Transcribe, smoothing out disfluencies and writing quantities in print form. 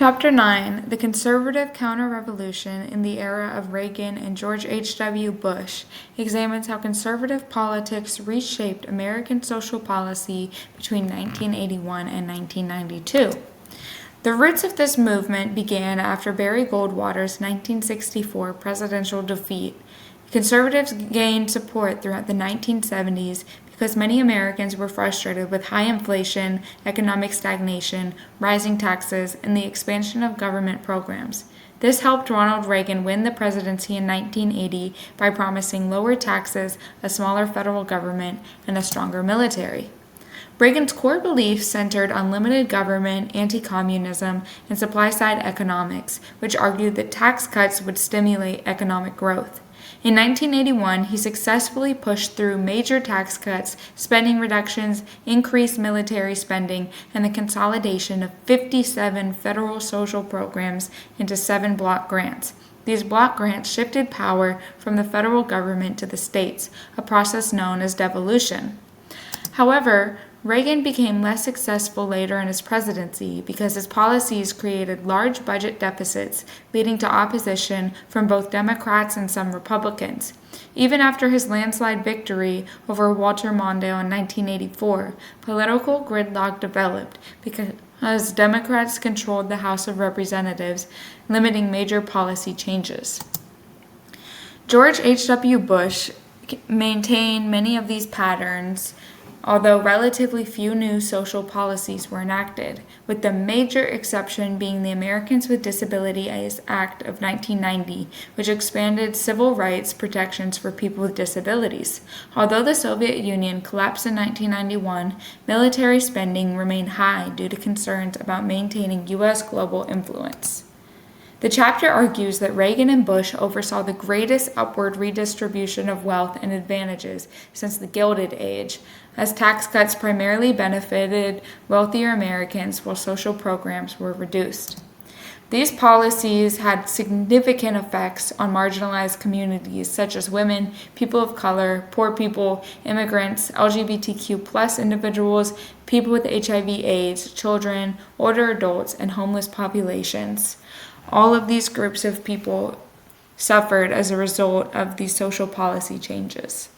Chapter 9: The Conservative Counterrevolution in the Era of Reagan and George H.W. Bush examines how conservative politics reshaped American social policy between 1981 and 1992. The roots of this movement began after Barry Goldwater's 1964 presidential defeat. Conservatives gained support throughout the 1970s because many Americans were frustrated with high inflation, economic stagnation, rising taxes, and the expansion of government programs. This helped Ronald Reagan win the presidency in 1980 by promising lower taxes, a smaller federal government, and a stronger military. Reagan's core beliefs centered on limited government, anti-communism, and supply-side economics, which argued that tax cuts would stimulate economic growth. In 1981, he successfully pushed through major tax cuts, spending reductions, increased military spending, and the consolidation of 57 federal social programs into 7 block grants. These block grants shifted power from the federal government to the states, a process known as devolution. However, Reagan became less successful later in his presidency because his policies created large budget deficits, leading to opposition from both Democrats and some Republicans. Even after his landslide victory over Walter Mondale in 1984, political gridlock developed because Democrats controlled the House of Representatives, limiting major policy changes. George H.W. Bush maintained many of these patterns, although relatively few new social policies were enacted, with the major exception being the Americans with Disabilities Act of 1990, which expanded civil rights protections for people with disabilities. Although the Soviet Union collapsed in 1991, military spending remained high due to concerns about maintaining U.S. global influence. The chapter argues that Reagan and Bush oversaw the greatest upward redistribution of wealth and advantages since the Gilded Age, as tax cuts primarily benefited wealthier Americans while social programs were reduced. These policies had significant effects on marginalized communities such as women, people of color, poor people, immigrants, LGBTQ+ individuals, people with HIV/AIDS, children, older adults, and homeless populations. All of these groups of people suffered as a result of these social policy changes.